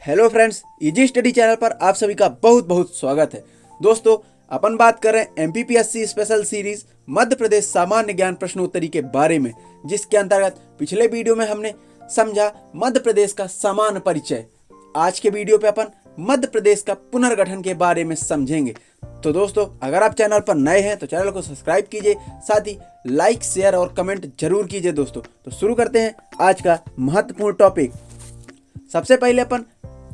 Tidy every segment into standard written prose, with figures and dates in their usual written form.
Hello friends, easy study channel पर आप सभी का बहुत बहुत स्वागत है। दोस्तों, अपन बात कर रहे हैं MPPSC special series Madhya Pradesh सामान्य ज्ञान प्रश्नोत्तरी के बारे में, जिसके अंतर्गत पिछले वीडियो में हमने समझा मध्य प्रदेश का सामान्य परिचय। आज के वीडियो पे अपन मध्य प्रदेश का पुनर्गठन के बारे में समझेंगे। तो दोस्तों, अगर आप चैनल पर नए हैं तो चैनल को सब्सक्राइब कीजिए, साथ ही लाइक, शेयर और कमेंट जरूर कीजिए। दोस्तों, तो शुरू करते हैं आज का महत्वपूर्ण टॉपिक। सबसे पहले अपन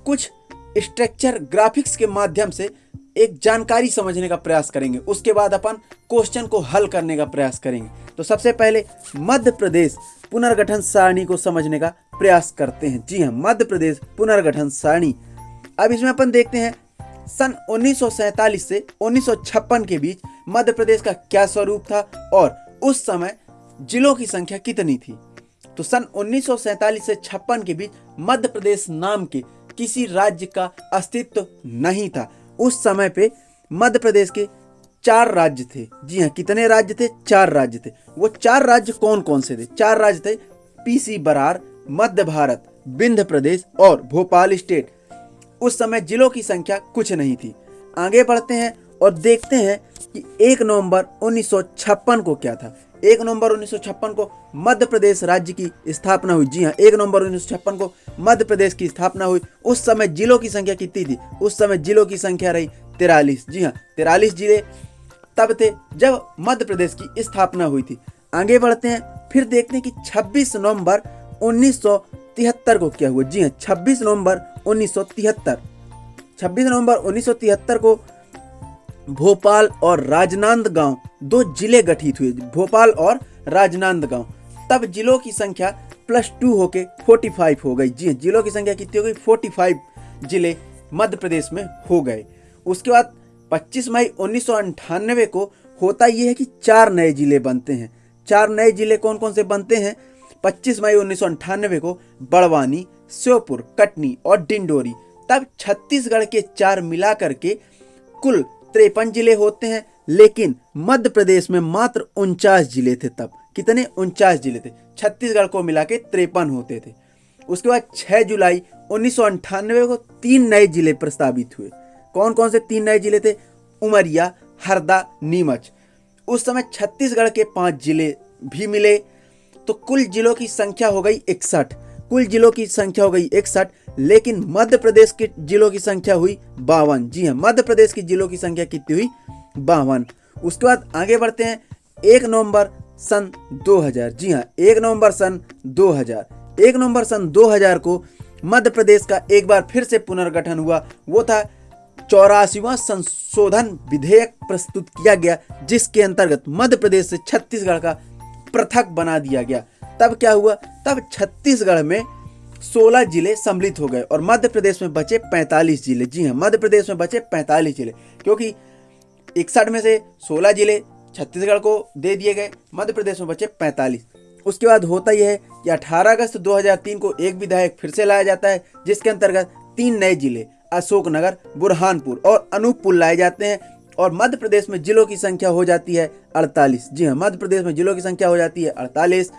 कुछ स्ट्रक्चर ग्राफिक्स के माध्यम से एक जानकारी समझने का प्रयास करेंगे, उसके बाद अपन क्वेश्चन को हल करने का प्रयास करेंगे। तो सबसे पहले मध्य प्रदेश पुनर्गठन सारणी को समझने का प्रयास करते हैं। जी हाँ, मध्य प्रदेश पुनर्गठन सारणी। अब इसमें अपन देखते हैं सन 1947 से 1956 के बीच मध्य प्रदेश का क्या स्वरूप था और उस समय जिलों की संख्या कितनी थी। तो सन 1947 से 56 के बीच मध्य प्रदेश नाम के किसी राज्य का अस्तित्व नहीं था। उस समय पे मध्य प्रदेश के 4 राज्य थे। जी हाँ, कितने राज्य थे? 4 राज्य थे। वो 4 राज्य कौन कौन से थे? 4 राज्य थे पीसी बरार, मध्य भारत, विंध्य प्रदेश और भोपाल स्टेट। उस समय जिलों की संख्या कुछ नहीं थी। आगे बढ़ते हैं और देखते हैं कि 1 नवंबर 1956 को क्या था। 1 नवंबर 1956 को मध्य प्रदेश राज्य की स्थापना हुई। जी हाँ, 1 नवंबर 1956 को मध्य प्रदेश की स्थापना हुई। उस समय जिलों की संख्या कितनी थी? उस समय जिलों की संख्या रही 43। जी हाँ, 43 जिले तब थे जब मध्य प्रदेश की स्थापना हुई थी। आगे बढ़ते हैं, फिर देखते हैं कि 26 नवंबर 1973 को क्या हुआ। जी हाँ, 26 नवंबर 1973 को भोपाल और राजनांदगांव 2 जिले गठित हुए। भोपाल और राजनांदगांव। तब जिलों की संख्या +2 होके 45 हो गई। जी हाँ, जिलों की संख्या कितनी हो गई? 45 जिले मध्य प्रदेश में हो गए। उसके बाद 25 मई 1998 को होता यह है कि 4 नए जिले बनते हैं। 4 नए जिले कौन कौन से बनते हैं? 25 मई 1998 को बड़वानी, श्योपुर, कटनी और डिंडोरी। तब छत्तीसगढ़ के 4 मिलाकर के कुल 53 जिले होते हैं, लेकिन मध्य प्रदेश में मात्र 49 जिले थे। तब कितने? 49 जिले थे। छत्तीसगढ़ को मिला के 53 होते थे। उसके बाद 6 जुलाई 1998 को 3 नए जिले प्रस्तावित हुए। कौन कौन से 3 नए जिले थे? उमरिया, हरदा, नीमच। उस समय छत्तीसगढ़ के 5 जिले भी मिले, तो कुल जिलों की संख्या हो गई 61। कुल जिलों की संख्या हो गई 61, लेकिन मध्य प्रदेश के जिलों की संख्या हुई 52। जी हाँ, मध्य प्रदेश की जिलों की संख्या कितनी हुई? 52। उसके बाद आगे बढ़ते हैं 1 नवंबर सन 2000। जी हाँ, 1 नवंबर सन 2000। 1 नवंबर सन 2000 को मध्य प्रदेश का एक बार फिर से पुनर्गठन हुआ। वो था 84वां संशोधन विधेयक प्रस्तुत किया गया, जिसके अंतर्गत मध्य प्रदेश से छत्तीसगढ़ का पृथक बना दिया गया। तब क्या हुआ? तब छत्तीसगढ़ में 16 जिले सम्मिलित हो गए और मध्य प्रदेश में बचे 45 जिले। जी हाँ, मध्य प्रदेश में बचे 45 जिले, क्योंकि 61 में से 16 जिले छत्तीसगढ़ को दे दिए गए, मध्य प्रदेश में बचे 45। उसके बाद होता यह है कि 18 अगस्त 2003 को एक विधेयक फिर से लाया जाता है, जिसके अंतर्गत 3 नए जिले अशोकनगर, बुरहानपुर और अनूपपुर लाए जाते हैं और मध्य प्रदेश में जिलों की संख्या हो जाती है 48। जी हाँ, मध्य प्रदेश में जिलों की संख्या हो जाती है 48।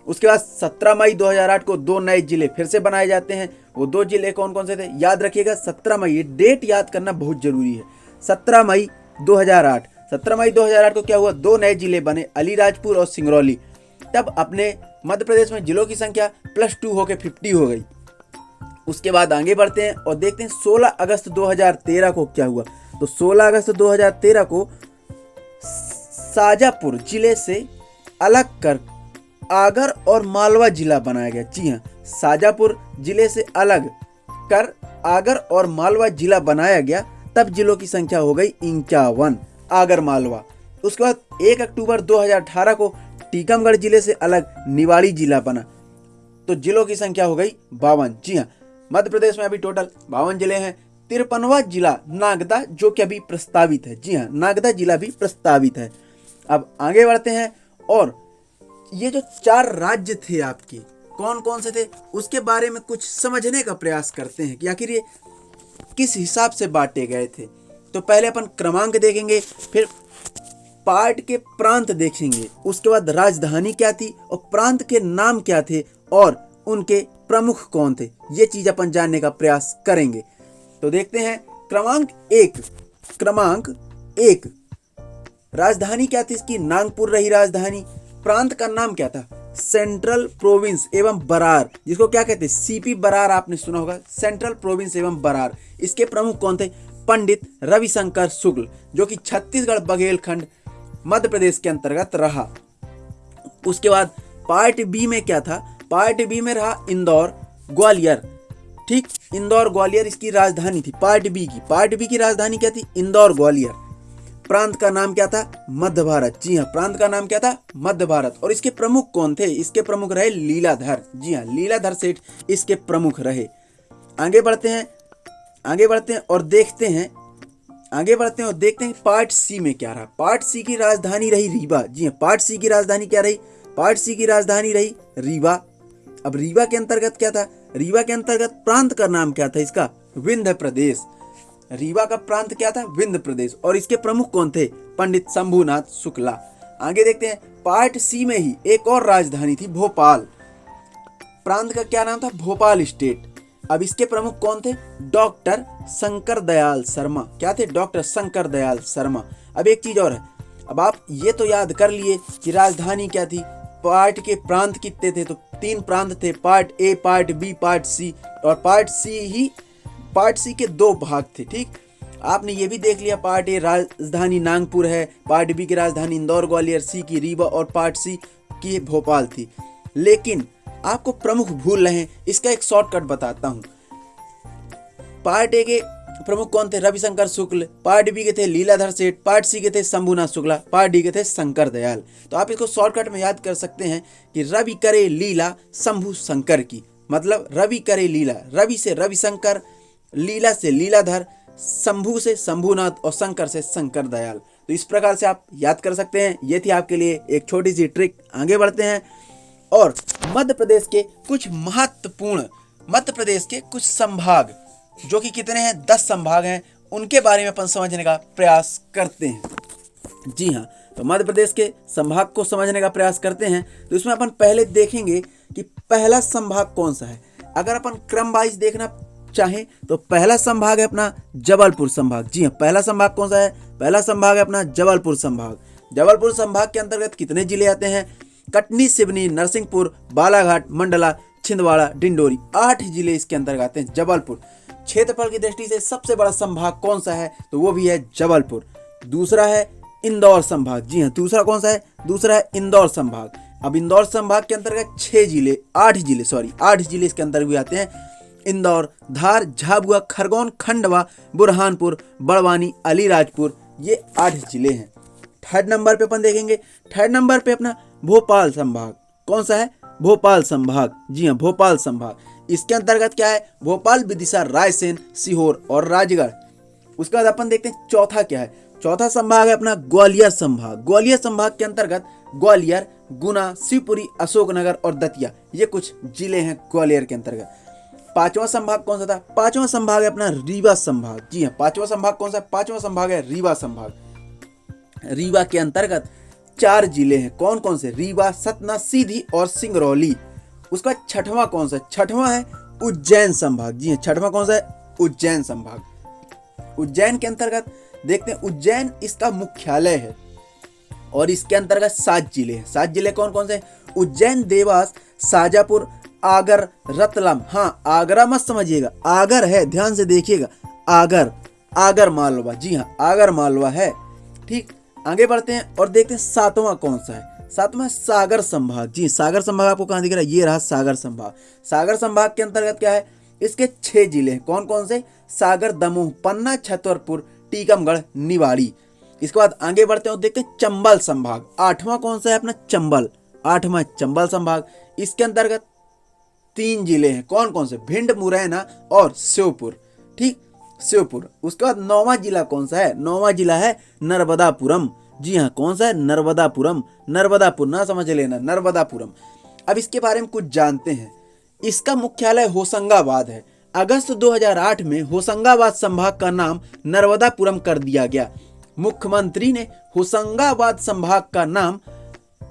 उसके बाद 17 मई 2008 को 2 नए जिले फिर से बनाए जाते हैं। वो 2 जिले कौन कौन से थे? याद रखिएगा, 17 मई, ये डेट याद करना बहुत जरूरी है। 17 मई 2008। 17 मई 2008 को क्या हुआ? 2 नए जिले बने, अलीराजपुर और सिंगरौली। तब अपने मध्य प्रदेश में जिलों की संख्या +2 होकर 50 हो गई। उसके बाद आगे बढ़ते हैं और देखते हैं 16 अगस्त 2013 को क्या हुआ। तो 16 अगस्त 2013 को शाजापुर जिले से अलग कर आगर और मालवा जिला बनाया गया। जी हाँ, शाजापुर जिले से अलग कर आगर और मालवा जिला बनाया गया। तब जिलों की संख्या हो गई 51, आगर मालवा। उसके बाद 1 अक्टूबर 2018 को टीकमगढ़ जिले से अलग निवाड़ी जिला बना, तो जिलों की संख्या हो गई 52। जी हाँ, मध्य प्रदेश में अभी टोटल 52 जिले हैं। 53वां जिला नागदा, जो कि अभी प्रस्तावित है। जी हाँ, नागदा जिला भी प्रस्तावित है। अब आगे बढ़ते हैं और ये जो 4 राज्य थे आपके, कौन कौन से थे, उसके बारे में कुछ समझने का प्रयास करते हैं कि आखिर ये किस हिसाब से बांटे गए थे। तो पहले अपन क्रमांक देखेंगे, फिर पार्ट के प्रांत देखेंगे, उसके बाद राजधानी क्या थी और प्रांत के नाम क्या थे और उनके प्रमुख कौन थे, ये चीज अपन जानने का प्रयास करेंगे। तो देखते हैं क्रमांक एक राजधानी क्या थी इसकी, नागपुर रही राजधानी। प्रांत का नाम क्या था, सेंट्रल प्रोविंस एवं बरार, जिसको क्या कहते हैं, सीपी बरार, आपने सुना होगा, सेंट्रल प्रोविंस एवं बरार। इसके प्रमुख कौन थे, पंडित रविशंकर शुक्ल, जो कि छत्तीसगढ़ बघेलखंड मध्य प्रदेश के अंतर्गत रहा। उसके बाद पार्ट बी में क्या था, पार्ट बी में रहा इंदौर ग्वालियर। ठीक, इंदौर ग्वालियर इसकी राजधानी थी पार्ट बी की राजधानी क्या थी, इंदौर ग्वालियर। प्रांत का नाम क्या था, मध्य भारत। जी हाँ, प्रांत का नाम क्या था, मध्य भारत। और इसके प्रमुख कौन थे, इसके प्रमुख रहे लीलाधर। जी हाँ, लीलाधर सेठ इसके प्रमुख रहे। आगे बढ़ते हैं और देखते हैं पार्ट सी में क्या रहा। पार्ट सी की राजधानी रही रीवा। जी हाँ, पार्ट सी की राजधानी क्या रही, पार्ट सी की राजधानी रही रीवा। अब रीवा के अंतर्गत क्या था, रीवा के अंतर्गत प्रांत का नाम क्या था इसका, विंध्य प्रदेश। रीवा का प्रांत क्या था, विंध्य प्रदेश। और इसके प्रमुख कौन थे, पंडित शंभुनाथ शुक्ला। आगे देखते हैं, पार्ट सी में ही एक और राजधानी थी, भोपाल। प्रांत का क्या नाम था, भोपाल स्टेट। अब इसके प्रमुख कौन थे, डॉक्टर शंकर दयाल शर्मा। क्या थे, डॉक्टर शंकर दयाल शर्मा। अब एक चीज और है, अब आप ये तो याद कर लिए कि राजधानी क्या थी, पार्ट के प्रांत कितने थे, तो 3 प्रांत थे, part A, part B, part C. और पार्ट सी के 2 भाग थे। ठीक, आपने ये भी देख लिया, पार्ट ए राजधानी नागपुर है, पार्ट बी की राजधानी इंदौर ग्वालियर, सी की रीवा और पार्ट सी की भोपाल थी। लेकिन आपको प्रमुख भूल रहे हैं, इसका एक शॉर्टकट बताता हूं। पार्ट ए के प्रमुख कौन थे, रविशंकर शुक्ल। पार्ट बी के थे लीलाधर सेठ। पार्ट सी के थे शंभुनाथ शुक्ला। पार्ट डी के थे शंकर दयाल। तो आप इसको शॉर्टकट में याद कर सकते हैं कि रवि करे लीला शंभु शंकर की, मतलब रवि करे लीला, रवि से रविशंकर, लीला से लीलाधर, शंभु से शंभुनाथ और शंकर से शंकर दयाल। तो इस प्रकार से आप याद कर सकते हैं। ये थी आपके लिए एक छोटी सी ट्रिक। आगे बढ़ते हैं और मध्य प्रदेश के कुछ संभाग, जो कि कितने हैं, 10 संभाग हैं, उनके बारे में अपन समझने का प्रयास करते हैं। जी हाँ, तो मध्य प्रदेश के संभाग को समझने का प्रयास करते हैं। तो इसमें अपन पहले देखेंगे कि पहला संभाग कौन सा है। अगर अपन क्रम वाइज देखना चाहें तो पहला संभाग है अपना जबलपुर संभाग। जी हाँ, पहला संभाग कौन सा है, पहला संभाग है अपना जबलपुर संभाग। जबलपुर संभाग के अंतर्गत कितने जिले आते हैं, कटनी, सिवनी, नरसिंहपुर, बालाघाट, मंडला, छिंदवाड़ा, डिंडोरी, 8 जिले इसके अंतर्गत आते हैं। जबलपुर क्षेत्रफल की दृष्टि से सबसे बड़ा संभाग कौन सा है, तो वो भी है जबलपुर। दूसरा है इंदौर संभाग। जी हाँ, दूसरा कौन सा है, दूसरा है इंदौर संभाग। अब इंदौर संभाग के अंतर्गत 8 जिले इसके अंतर्गत आते हैं। इंदौर, धार, झाबुआ, खरगोन, खंडवा, बुरहानपुर, बड़वानी, अलीराजपुर, ये 8 जिले हैं। थर्ड नंबर पे अपन देखेंगे, थर्ड नंबर पे अपना भोपाल संभाग। कौन सा है, भोपाल संभाग। जी हाँ, भोपाल संभाग। इसके अंतर्गत क्या है, भोपाल, विदिशा, रायसेन, सीहोर और राजगढ़। उसके बाद अपन देखते हैं चौथा क्या है, चौथा संभाग है अपना ग्वालियर संभाग। ग्वालियर संभाग के अंतर्गत ग्वालियर, गुना, शिवपुरी, अशोकनगर और दतिया, ये कुछ जिले हैं ग्वालियर के अंतर्गत। पांचवा संभाग कौन सा था, पांचवा संभाग है अपना रीवा संभाग। जी हाँ, पांचवा संभाग कौन सा, पांचवा संभाग है रीवा संभाग। रीवा के अंतर्गत 4 जिले हैं। कौन कौन से, रीवा, सतना, सीधी और सिंगरौली। उसका छठवां कौन सा, छठवां है उज्जैन संभाग। जी हाँ, छठवां कौन सा है, उज्जैन संभाग। उज्जैन के अंतर्गत देखते हैं, उज्जैन इसका मुख्यालय है और इसके अंतर्गत 7 जिले हैं। 7 जिले कौन कौन से, उज्जैन, देवास, शाजापुर, आगर, रतलाम। हाँ, आगरा मत समझिएगा, आगर है, ध्यान से देखिएगा, आगर मालवा। जी हाँ, आगर मालवा है। ठीक, आगे बढ़ते हैं और देखते हैं 7वां कौन सा है, 7वां सागर संभाग। जी, सागर संभाग आपको कहां दिख रहा है, ये रहा सागर संभाग। सागर संभाग के अंतर्गत क्या है, इसके 6 जिले हैं। कौन कौन से, सागर, दमोह, पन्ना, छतरपुर, टीकमगढ़, निवाड़ी। इसके बाद आगे बढ़ते हैं और देखते हैं चंबल संभाग। 8वां कौन सा है अपना, चंबल, 8वां चंबल संभाग। इसके अंतर्गत 3 जिले हैं। कौन कौन से, भिंड, मुरैना और श्योपुर। ठीक, श्योपुर। उसके बाद 9वां जिला कौन सा है, 9वां जिला है नर्मदापुरम। जी हाँ, कौन सा है, नर्मदापुरम, नर्मदापुर ना समझ लेना, नर्मदापुरम। अब इसके बारे में कुछ जानते हैं। इसका मुख्यालय होशंगाबाद है। अगस्त 2008 में होशंगाबाद संभाग का नाम नर्मदापुरम कर दिया गया। मुख्यमंत्री ने होशंगाबाद संभाग का नाम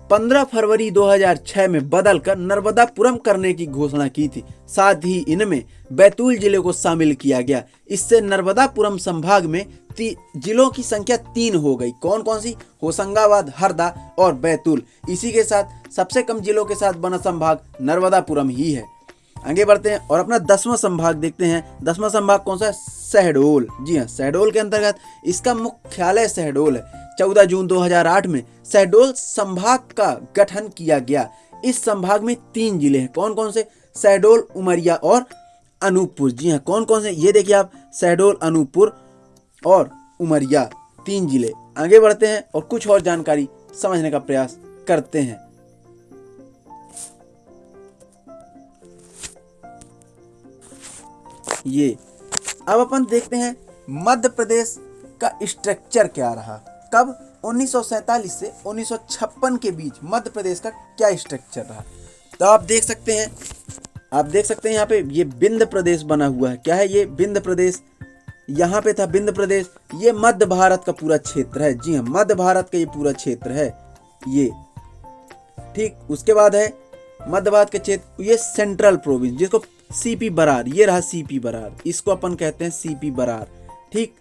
15 फरवरी 2006 में बदलकर नर्मदापुरम करने की घोषणा की थी। साथ ही इनमें बैतूल जिले को शामिल किया गया। इससे नर्मदापुरम संभाग में जिलों की संख्या 3 हो गई। कौन कौन सी? होशंगाबाद, हरदा और बैतूल। इसी के साथ सबसे कम जिलों के साथ बना संभाग नर्मदापुरम ही है। आगे बढ़ते हैं और अपना 10वां संभाग देखते हैं। 10वां संभाग कौन सा है? शहडोल। जी हाँ, शहडोल के अंतर्गत इसका मुख्यालय शहडोल है। 14 जून 2008 में शहडोल संभाग का गठन किया गया। इस संभाग में 3 जिले हैं। कौन कौन से? शहडोल, उमरिया और अनूपपुर। जी हाँ, कौन कौन से? ये देखिए आप, शहडोल, अनूपपुर और उमरिया, 3 जिले। आगे बढ़ते हैं और कुछ और जानकारी समझने का प्रयास करते हैं। ये अब अपन देखते हैं मध्य प्रदेश का स्ट्रक्चर क्या रहा। कब? 1947 से 1956 के बीच मध्य प्रदेश का क्या स्ट्रक्चर रहा। तो आप देख सकते हैं यहाँ पे ये विंध्य प्रदेश बना हुआ है। क्या है ये? विंध्य प्रदेश। यहाँ पे था विंध्य प्रदेश। ये मध्य भारत का पूरा क्षेत्र है। जी हाँ, मध्य भारत का ये पूरा क्षेत्र है ये, ठीक। उसके बाद है मध्य भारत के क्षेत्र, ये सेंट्रल प्रोविंस, जिसको सीपी बरार, ये रहा सीपी बरार, इसको अपन कहते हैं सीपी बरार, ठीक।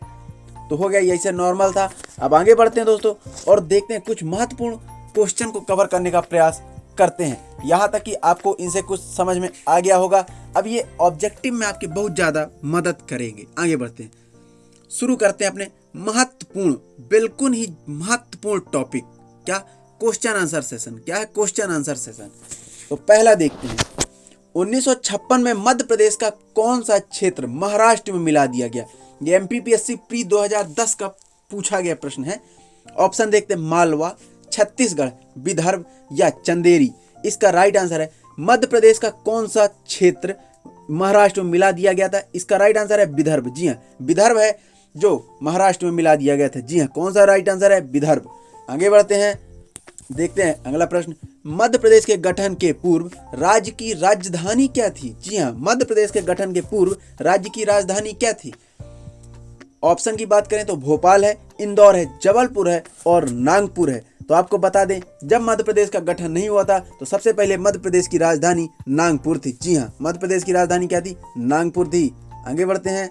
तो हो गया, यही से नॉर्मल था। अब आगे बढ़ते हैं दोस्तों और देखते हैं कुछ महत्वपूर्ण क्वेश्चन को कवर करने का प्रयास करते हैं, यहाँ तक कि आपको इनसे कुछ समझ में आ गया होगा। अब ये ऑब्जेक्टिव में आपके बहुत ज़्यादा मदद करेंगे। आगे बढ़ते हैं, शुरू करते हैं अपने महत्वपूर्ण, बिल्कुल ही महत्वपूर्ण टॉपिक। क्या? Question answer session. क्या है? Question answer session. तो पहला देखते हैं, 1956 में मध्य प्रदेश का कौन सा क्षेत्र महाराष्ट्र में मिला दिया गया? ये एमपीपीएससी प्री 2010 का पूछा गया प्रश्न है। ऑप्शन देखते हैं, मालवा, छत्तीसगढ़, विदर्भ या चंदेरी। इसका राइट आंसर है मध्य प्रदेश का कौन सा क्षेत्र महाराष्ट्र में मिला दिया गया था? इसका राइट आंसर है विदर्भ। जी हाँ, विदर्भ है जो महाराष्ट्र में मिला दिया गया था। जी हाँ, कौन सा राइट आंसर है? विदर्भ। आगे बढ़ते हैं, देखते हैं अगला प्रश्न, मध्य प्रदेश के गठन के पूर्व राज्य की राजधानी क्या थी? जी हाँ, मध्य प्रदेश के गठन के पूर्व राज्य की राजधानी क्या थी? ऑप्शन की बात करें तो भोपाल है, इंदौर है, जबलपुर है और नागपुर है। तो आपको बता दें, जब मध्य प्रदेश का गठन नहीं हुआ था तो सबसे पहले मध्य प्रदेश की राजधानी नागपुर थी। जी हाँ, मध्य प्रदेश की राजधानी क्या थी? नागपुर थी। आगे बढ़ते हैं,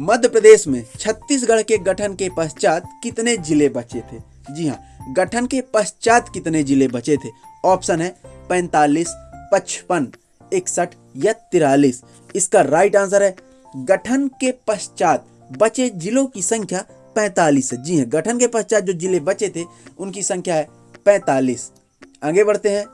मध्य प्रदेश में छत्तीसगढ़ के गठन के पश्चात कितने जिले बचे थे? जी हाँ, गठन के पश्चात कितने जिले बचे थे? ऑप्शन है 45, 55, 61 या 43। इसका राइट आंसर है गठन के पश्चात बचे जिलों की संख्या 45 है। जी हाँ, गठन के पश्चात जो जिले बचे थे उनकी संख्या है 45। आगे बढ़ते हैं,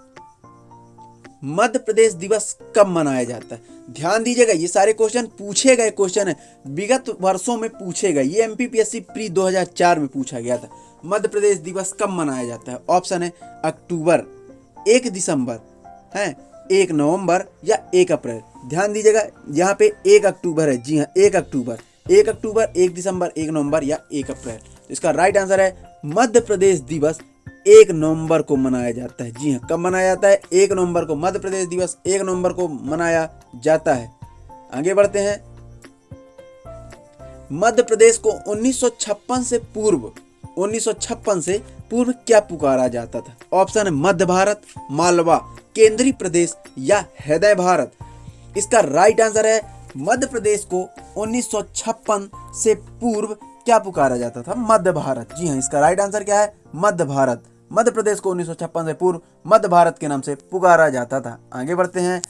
मध्य प्रदेश दिवस कब मनाया जाता है? ध्यान दीजिएगा, ये सारे क्वेश्चन पूछे गए क्वेश्चन है, विगत वर्षों में पूछे गए। ये एमपीपीएससी प्री 2004 में पूछा गया था। मध्य प्रदेश दिवस कब मनाया जाता है? ऑप्शन है अक्टूबर, 1 दिसंबर, है 1 नवंबर या 1 अप्रैल। ध्यान दीजिएगा, यहाँ पे 1 अक्टूबर है। जी हाँ, 1 अक्टूबर, 1 अक्टूबर, 1 दिसंबर, 1 नवंबर या 1 अप्रैल। इसका राइट आंसर है मध्य प्रदेश दिवस 1 नवंबर को मनाया जाता है। जी हाँ, कब मनाया जाता है? 1 नवंबर को। मध्य प्रदेश दिवस 1 नवंबर को मनाया जाता है। आगे बढ़ते हैं, मध्य प्रदेश को 1956 से पूर्व क्या पुकारा जाता था? ऑप्शन है मध्य भारत, मालवा, केंद्रीय प्रदेश या हृदय भारत। इसका राइट आंसर है मध्य प्रदेश को 1956 से पूर्व क्या पुकारा जाता था? मध्य भारत। जी हाँ, इसका राइट आंसर क्या है? मध्य भारत। मध्य प्रदेश को 1956 से पूर्व मध्य भारत के नाम से पुकारा जाता था। आगे बढ़ते हैं,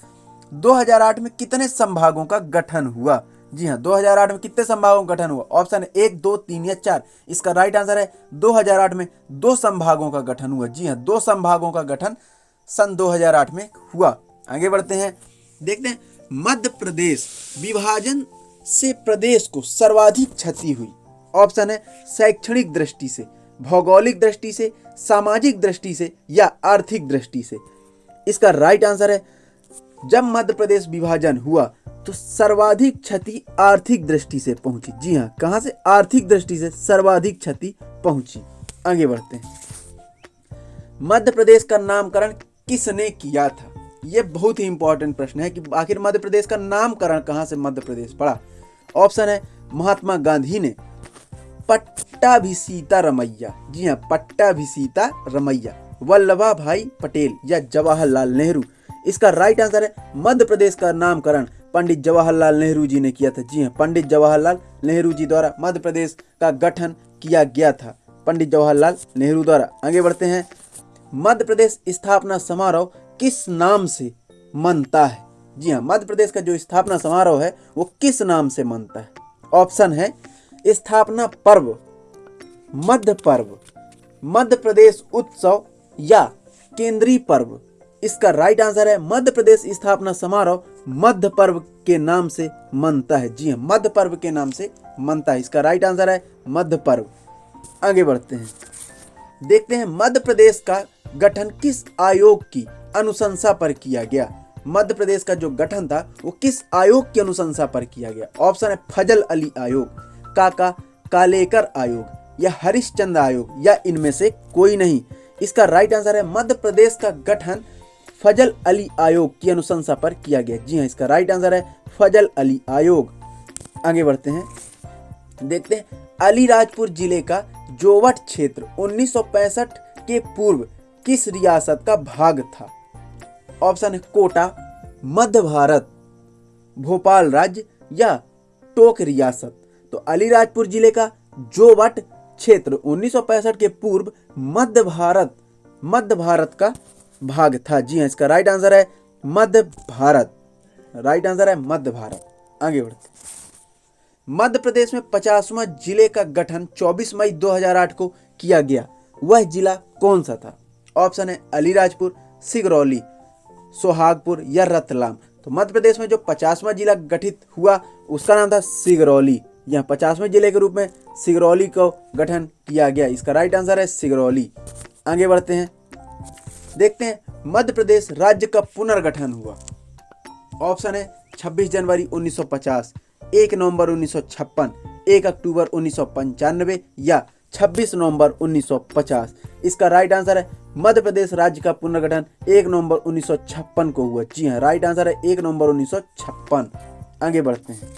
2008 में कितने संभागों का गठन हुआ? जी हाँ, 2008 में कितने संभागों का गठन हुआ? ऑप्शन है 1, 2, 3 या 4। इसका राइट आंसर है 2008 में 2 संभागों का गठन हुआ। जी हाँ, 2 संभागों का गठन सन 2008 में हुआ। आगे बढ़ते हैं, देखते हैं मध्य प्रदेश विभाजन से प्रदेश को सर्वाधिक क्षति हुई। ऑप्शन है शैक्षणिक दृष्टि से, भौगोलिक दृष्टि से, सामाजिक दृष्टि से या आर्थिक दृष्टि से। इसका राइट आंसर है जब मध्य प्रदेश विभाजन हुआ तो सर्वाधिक क्षति आर्थिक दृष्टि से पहुंची। जी हाँ, कहां से? आर्थिक दृष्टि से सर्वाधिक क्षति पहुंची। आगे बढ़ते हैं, मध्य प्रदेश का नामकरण किसने किया था? यह बहुत ही इंपॉर्टेंट प्रश्न है कि आखिर मध्य प्रदेश का नामकरण कहां से मध्य प्रदेश पड़ा। ऑप्शन है महात्मा गांधी ने, पट्टाभिसीता रमैया। जी हाँ, पट्टाभिसीता रमैया। वल्लभा भाई पटेल या जवाहरलाल नेहरू। इसका राइट आंसर है मध्य प्रदेश का नामकरण पंडित जवाहरलाल नेहरू जी ने किया था। जी हाँ, पंडित जवाहरलाल नेहरू जी द्वारा मध्य प्रदेश का गठन किया गया था, पंडित जवाहरलाल नेहरू द्वारा। आगे बढ़ते हैं, मध्य प्रदेश स्थापना समारोह किस नाम से मनता है? जी हाँ, मध्य प्रदेश का जो स्थापना समारोह है वो किस नाम से मनता है? ऑप्शन है स्थापना पर्व, मध्य पर्व, मध्य प्रदेश उत्सव या केंद्रीय पर्व। इसका राइट आंसर है मध्य प्रदेश स्थापना समारोह मध्य पर्व के नाम से मनता है। जी हाँ, मध्य पर्व के नाम से मनता है। इसका राइट आंसर है मध्य पर्व। आगे बढ़ते हैं, देखते हैं मध्य प्रदेश का गठन किस आयोग की अनुशंसा पर किया गया? मध्य प्रदेश का जो गठन था वो किस आयोग की अनुशंसा पर किया गया? ऑप्शन है फजल अली आयोग, काका कालेकर आयोग या हरिश्चंद्र आयोग या इनमें से कोई नहीं। इसका राइट आंसर है मध्य प्रदेश का गठन फजल अली आयोग की अनुशंसा पर किया गया। जी हाँ, इसका राइट आंसर है फजल अली आयोग। आगे बढ़ते हैं, देखते हैं अलीराजपुर जिले का जोवट क्षेत्र 1965 के पूर्व किस रियासत का भाग था? ऑप्शन है कोटा, मध्य भारत, भोपाल राज्य या टोक रियासत। तो अलीराजपुर जिले का जोवट क्षेत्र 1965 के पूर्व मध्य भारत का भाग था। जी हाँ, इसका राइट आंसर है मध्य भारत। राइट आंसर है मध्य भारत। आगे बढ़ते हैं, मध्य प्रदेश में 50वां जिले का गठन 24 मई 2008 को किया गया, वह जिला कौन सा था? ऑप्शन है अलीराजपुर, सिगरौली, सोहागपुर या रतलाम। तो मध्य प्रदेश में जो 50वां जिला गठित हुआ उसका नाम था सिगरौली। यहाँ 50वें जिले के रूप में सिगरौली को गठन किया गया। इसका राइट आंसर है सिगरौली। आगे बढ़ते हैं, देखते हैं मध्य प्रदेश राज्य का पुनर्गठन हुआ। ऑप्शन है 26 जनवरी 1950, 1 नवंबर 1956, 1 अक्टूबर 1995 या 26 नवंबर 1950। इसका राइट आंसर है मध्य प्रदेश राज्य का पुनर्गठन 1 नवंबर 1956 को हुआ। जी हाँ, राइट आंसर है 1 नवंबर 1956। आगे बढ़ते हैं,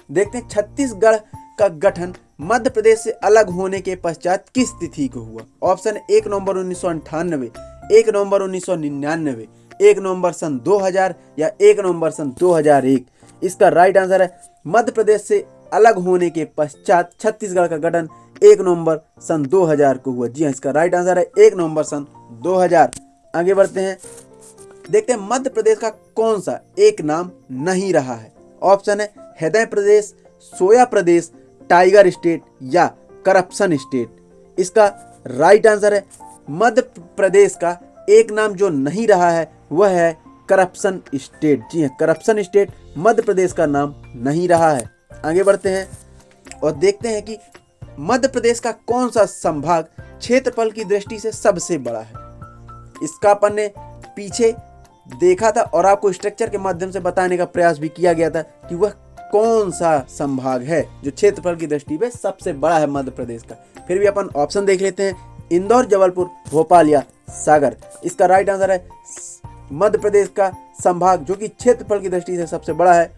देखते हैं छत्तीसगढ़ का गठन मध्य प्रदेश से अलग होने के पश्चात किस तिथि को हुआ? ऑप्शन 1 नवंबर 1998, 1 नवंबर 1999, 1 नवंबर सन 2000 या 1 नवंबर सन 2001। इसका राइट आंसर है मध्य प्रदेश से अलग होने के पश्चात छत्तीसगढ़ का गठन 1 नवंबर सन 2000 को हुआ। जी हाँ, इसका राइट आंसर है 1 नवंबर सन 2000। आगे बढ़ते हैं, देखते हैं मध्य प्रदेश का कौन सा एक नाम नहीं रहा है? ऑप्शन है हृदय प्रदेश, सोया प्रदेश, टाइगर स्टेट या करप्शन स्टेट। इसका राइट आंसर है मध्य प्रदेश का एक नाम जो नहीं रहा है वह है करप्शन स्टेट। जी हाँ, करप्शन स्टेट मध्य प्रदेश का नाम नहीं रहा है। आगे बढ़ते हैं और देखते हैं कि मध्य प्रदेश का कौन सा संभाग क्षेत्रफल की दृष्टि से सबसे बड़ा है। इसका अपन ने पीछे देखा था और आपको स्ट्रक्चर के माध्यम से बताने का प्रयास भी किया गया था कि वह कौन सा संभाग है जो क्षेत्रफल की दृष्टि में सबसे बड़ा है मध्य प्रदेश का। फिर भी अपन ऑप्शन देख लेते हैं, इंदौर, जबलपुर, भोपाल या सागर। इसका राइट आंसर है मध्य प्रदेश का संभाग जो कि क्षेत्रफल की दृष्टि से सबसे बड़ा है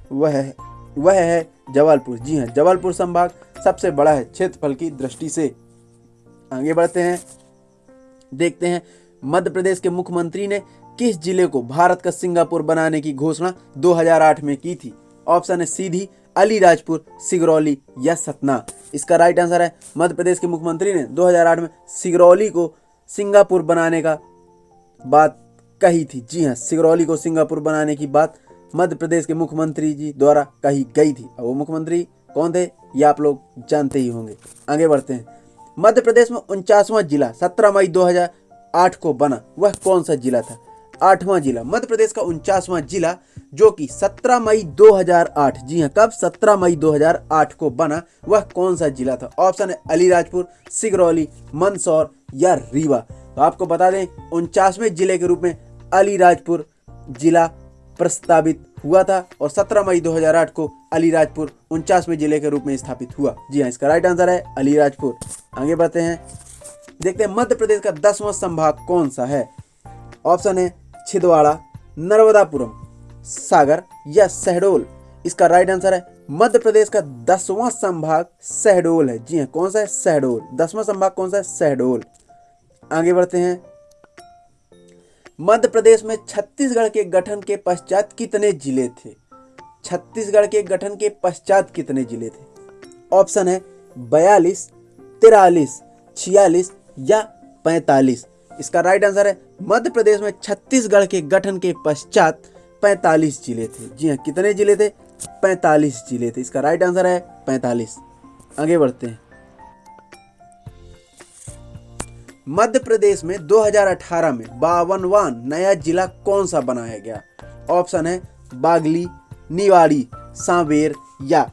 वह है जबलपुर। जी हाँ, जबलपुर संभाग सबसे बड़ा है क्षेत्रफल की दृष्टि से। आगे बढ़ते हैं, देखते हैं मध्य प्रदेश के मुख्यमंत्री ने किस जिले को भारत का सिंगापुर बनाने की घोषणा 2008 में की थी? ऑप्शन है सीधी, अलीराजपुर, सिगरौली या सतना। इसका राइट आंसर है मध्य प्रदेश के मुख्यमंत्री ने 2008 में सिगरौली को सिंगापुर बनाने का बात कही थी। जी हाँ, सिगरौली को सिंगापुर बनाने की बात मध्य प्रदेश के मुख्यमंत्री जी द्वारा कही गई थी। और वो मुख्यमंत्री कौन थे ये आप लोग जानते ही होंगे। आगे बढ़ते हैं, मध्य प्रदेश में 49वां जिला 17 मई 2008 को बना, वह कौन सा जिला था? 8वां जिला, मध्य प्रदेश का 49वां जिला जो कि 17 मई 2008, जी हाँ कब, 17 मई 2008 को बना, वह कौन सा जिला था? ऑप्शन है अलीराजपुर, सिगरौली, मंदसौर या रीवा। तो आपको बता दें 49वें जिले के रूप में अलीराजपुर जिला प्रस्तावित हुआ था और 17 मई 2008 को अलीराजपुर 49वें जिले के रूप में स्थापित हुआ। जी हाँ, इसका राइट आंसर है अलीराजपुर। आगे बढ़ते हैं, देखते हैं मध्य प्रदेश का 10वां संभाग कौन सा है? ऑप्शन है छिंदवाड़ा, नर्मदापुरम, सागर या शहडोल। इसका राइट आंसर है मध्य प्रदेश का 10वां संभाग शहडोल है। जी हाँ, कौन सा है? शहडोल। 10वां संभाग कौन सा है? शहडोल। आगे बढ़ते हैं, मध्य प्रदेश में छत्तीसगढ़ के गठन के पश्चात कितने जिले थे? छत्तीसगढ़ के गठन के पश्चात कितने जिले थे? ऑप्शन है 42, 43, 46 या 45। इसका राइट आंसर है मध्य प्रदेश में छत्तीसगढ़ के गठन के पश्चात 45 जिले थे। जी हाँ, कितने जिले थे? 45 जिले थे। इसका राइट आंसर है 45। आगे बढ़ते हैं। मध्य प्रदेश में 2018 में 52वां नया जिला कौन सा बनाया गया? ऑप्शन है बागली, निवाड़ी, सांवेर या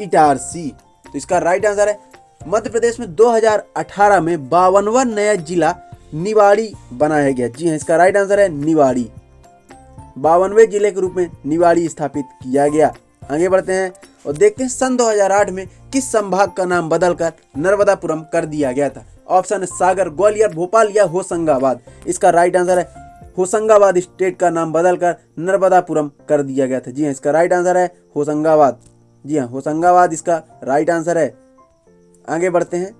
इटारसी। तो इसका राइट आंसर है मध्य प्रदेश में 2018 में 52वां नया जिला निवाड़ी बनाया गया। जी हाँ, इसका राइट आंसर है निवाड़ी। 52वें जिले के रूप में निवाड़ी स्थापित किया गया। आगे बढ़ते हैं और देखते हैं सन 2008 में किस संभाग का नाम बदलकर नर्मदापुरम कर दिया गया था? ऑप्शन है सागर, ग्वालियर, भोपाल या होशंगाबाद। इसका राइट आंसर है होशंगाबाद स्टेट का नाम बदलकर नर्मदापुरम कर दिया गया था। जी हाँ, इसका राइट आंसर है होशंगाबाद। जी हाँ, होशंगाबाद इसका राइट आंसर है। आगे बढ़ते हैं,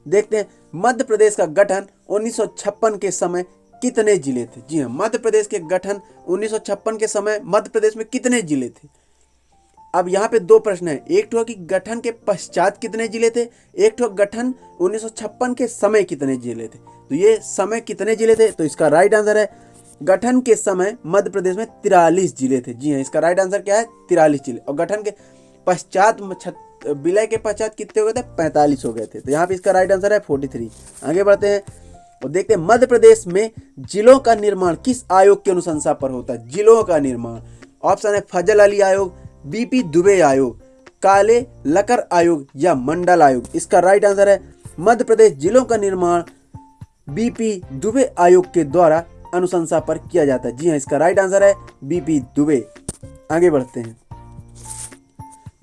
देखते हैं मध्य प्रदेश का गठन 1956 के समय कितने जिले थे? जी हाँ, मध्य प्रदेश के गठन 1956 के समय मध्य प्रदेश में कितने जिले थे? अब यहाँ पे दो प्रश्न है, एक तो कि गठन के पश्चात कितने जिले थे, एक तो गठन 1956 के समय कितने जिले थे। तो ये समय कितने जिले थे? तो इसका राइट आंसर है गठन के समय मध्य प्रदेश में 43 जिले थे। जी हाँ, इसका राइट आंसर क्या है? 43 जिले। और गठन के पश्चात विलय के पश्चात कितने हो गए थे? 45 हो गए थे। तो यहाँ पे इसका राइट आंसर है 43। आगे बढ़ते हैं और देखते हैं मध्य प्रदेश में जिलों का निर्माण किस आयोग की अनुशंसा पर होता है? जिलों का निर्माण, ऑप्शन है फजल अली आयोग, बीपी दुबे आयोग, काले लकर आयोग या मंडल आयोग। इसका राइट आंसर है मध्य प्रदेश जिलों का निर्माण बीपी दुबे आयोग के द्वारा अनुशंसा पर किया जाता है। जी हाँ, इसका राइट आंसर है बीपी दुबे। आगे बढ़ते हैं,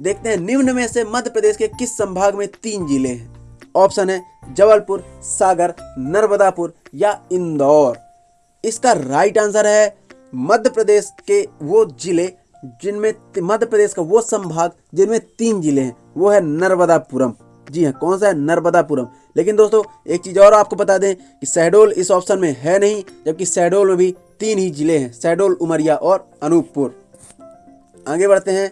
देखते हैं निम्न में से मध्य प्रदेश के किस संभाग में 3 जिले हैं? ऑप्शन है जबलपुर, सागर, नर्मदापुर या इंदौर। इसका राइट आंसर है मध्य प्रदेश के वो जिले जिनमें मध्य प्रदेश का वो संभाग जिनमें 3 जिले हैं, वो है नर्मदापुरम। जी हाँ, कौन सा है? नर्मदापुरम। लेकिन दोस्तों एक चीज और आपको बता दें कि शहडोल इस ऑप्शन में है नहीं, जबकि शहडोल में भी 3 ही जिले हैं, शहडोल, उमरिया और अनूपपुर। आगे बढ़ते हैं,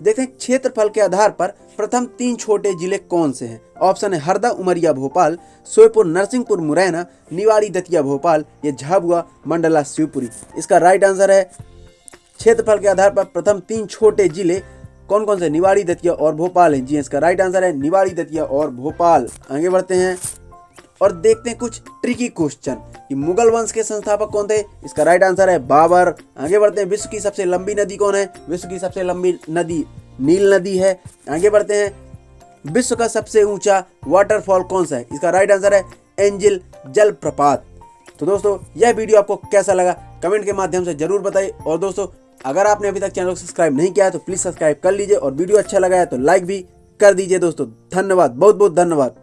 देखते हैं क्षेत्रफल के आधार पर प्रथम 3 छोटे जिले कौन से हैं? ऑप्शन है हरदा, उमरिया, भोपाल, श्योपुर, नरसिंहपुर, मुरैना, निवाड़ी, दतिया, भोपाल या झाबुआ, मंडला, शिवपुरी। इसका राइट आंसर है क्षेत्रफल के आधार पर प्रथम 3 छोटे जिले कौन कौन से? निवाड़ी, दतिया और भोपाल हैं। जी, इसका राइट आंसर है निवाड़ी, दतिया और भोपाल। आगे बढ़ते हैं और देखते हैं कुछ ट्रिकी क्वेश्चन कि मुगल वंश के संस्थापक कौन थे? इसका राइट आंसर है बाबर। आगे बढ़ते हैं, विश्व की सबसे लंबी नदी कौन है? विश्व की सबसे लंबी नदी नील नदी है। आगे बढ़ते हैं, विश्व का सबसे ऊंचा वाटरफॉल कौन सा है? इसका राइट आंसर है एंजिल जलप्रपात। तो दोस्तों यह वीडियो आपको कैसा लगा कमेंट के माध्यम से जरूर बताइए। और दोस्तों अगर आपने अभी तक चैनल को सब्सक्राइब नहीं किया है तो प्लीज सब्सक्राइब कर लीजिए और वीडियो अच्छा लगा है तो लाइक भी कर दीजिए। दोस्तों धन्यवाद, बहुत बहुत धन्यवाद।